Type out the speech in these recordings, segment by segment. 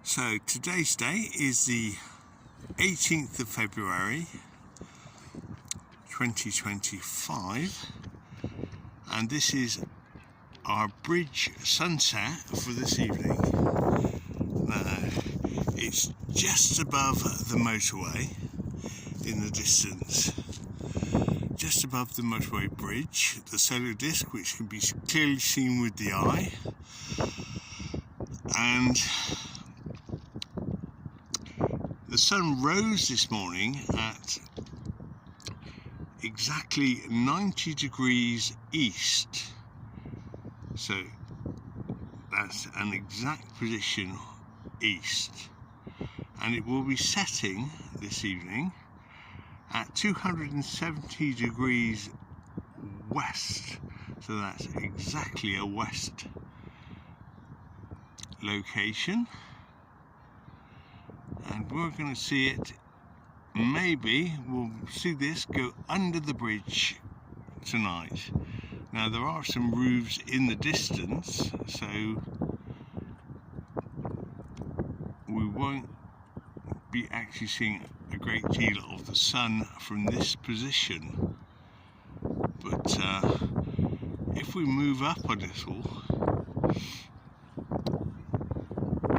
So today's day is the 18th of February 2025, and this is our bridge sunset for this evening. Now, it's just above the motorway in the distance, just above the motorway bridge, the solar disk, which can be clearly seen with the eye, and the sun rose this morning at exactly 90 degrees east, so that's an exact position east, and it will be setting this evening at 270 degrees west, so that's exactly a west location. And we're going to see it, maybe we'll see this go under the bridge tonight. Now there are some roofs in the distance, so we won't be actually seeing a great deal of the sun from this position. But if we move up a little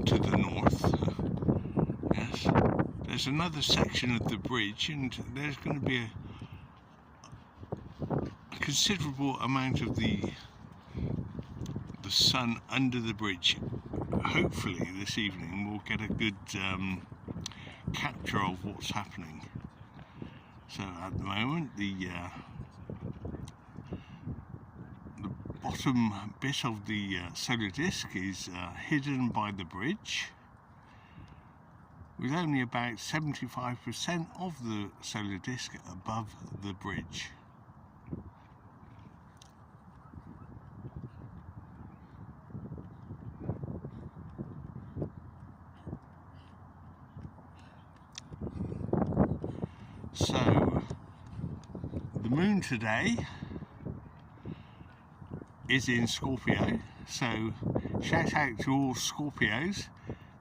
to the north, yes, there's another section of the bridge, and there's going to be a considerable amount of the sun under the bridge. Hopefully this evening we'll get a good capture of what's happening. So at the moment the bottom bit of the solar disk is hidden by the bridge, with only about 75% of the solar disk above the bridge. So the moon today is in Scorpio, so shout out to all Scorpios.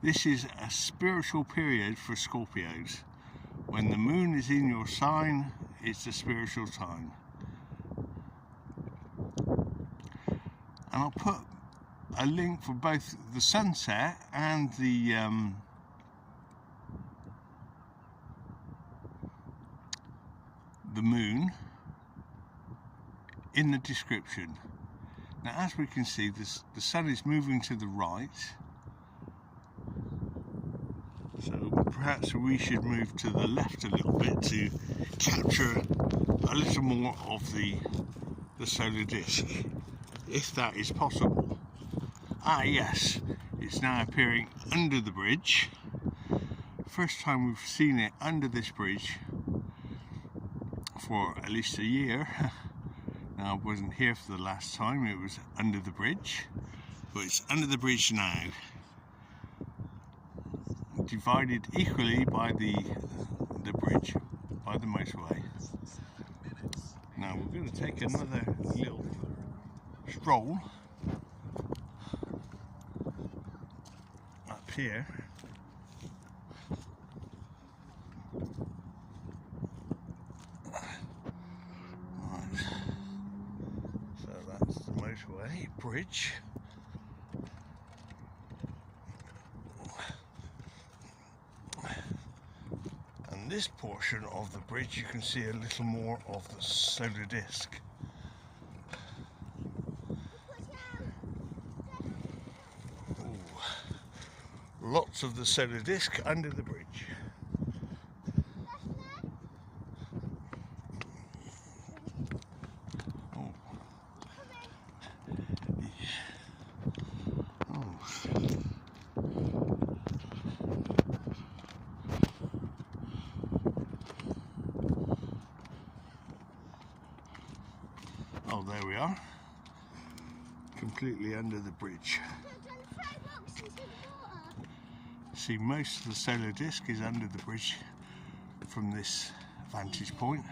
This is a spiritual period for Scorpios. When the moon is in your sign, it's a spiritual time. And I'll put a link for both the sunset and the moon in the description. Now, as we can see, the sun is moving to the right, so perhaps we should move to the left a little bit to capture a little more of the solar disk, if that is possible. Ah yes, it's now appearing under the bridge. First time we've seen it under this bridge for at least a year. Now, I wasn't here for the last time it was under the bridge, but it's under the bridge now, divided equally by the bridge, by the motorway. Now we're going to take another little stroll up here. Motorway bridge. And this portion of the bridge you can see a little more of the solar disk. Ooh. Lots of the solar disk under the bridge. Oh, there we are, completely under the bridge. See, most of the solar disk is under the bridge from this vantage point.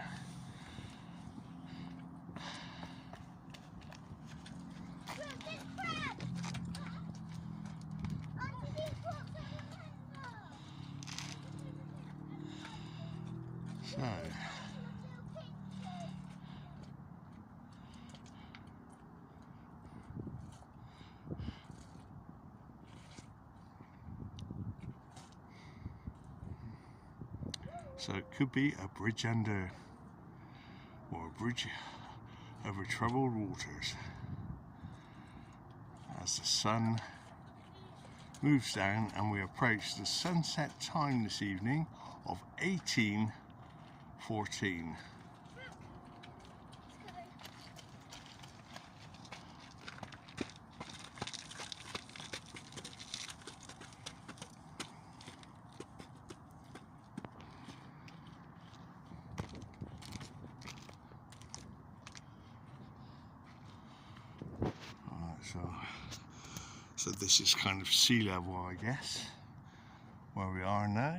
So it could be a bridge under, or a bridge over troubled waters, as the sun moves down and we approach the sunset time this evening of 18:14. So this is kind of sea level, I guess, where we are now.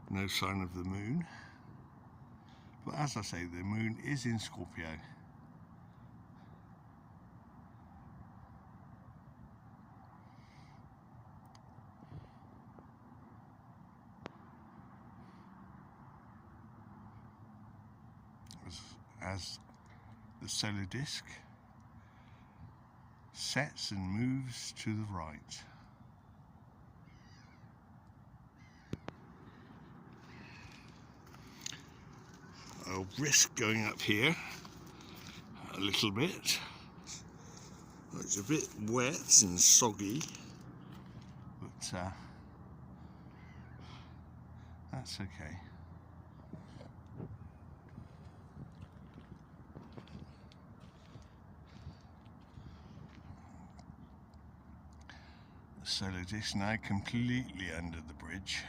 No sign of the moon, but as I say, the moon is in Scorpio. As the solar disk sets and moves to the right. I'll risk going up here a little bit. It's a bit wet and soggy, but that's okay. The solar disk now completely under the bridge,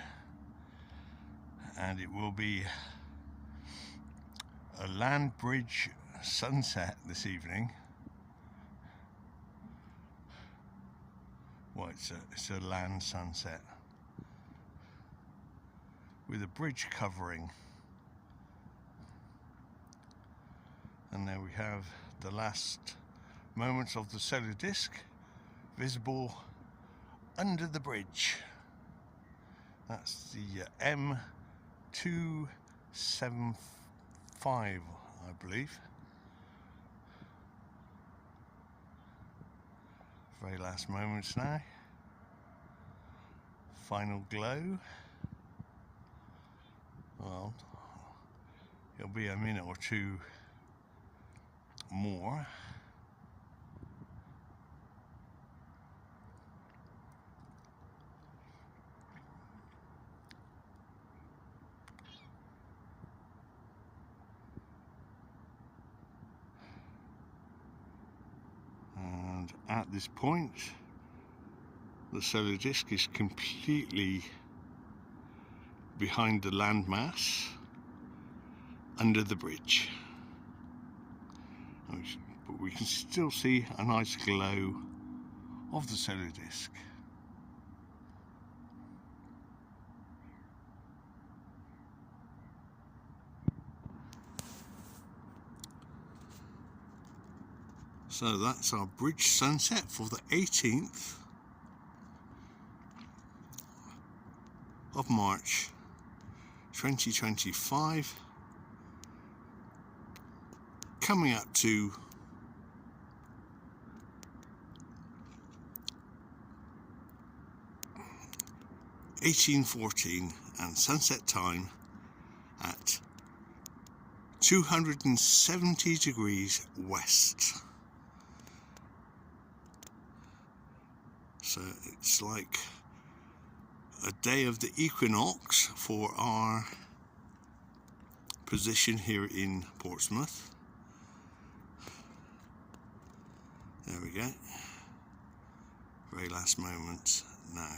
and it will be a land bridge sunset this evening. Well, it's a land sunset with a bridge covering, and there we have the last moments of the solar disk visible under the bridge. That's the M275, I believe. Very last moments now. Final glow. Well, it'll be a minute or two more. And at this point, the solar disk is completely behind the landmass under the bridge. But we can still see a nice glow of the solar disk. So that's our bridge sunset for the 18th of March 2025, coming up to 18:14 and sunset time at 270 degrees west. So it's like a day of the equinox for our position here in Portsmouth. There we go. Very last moment now.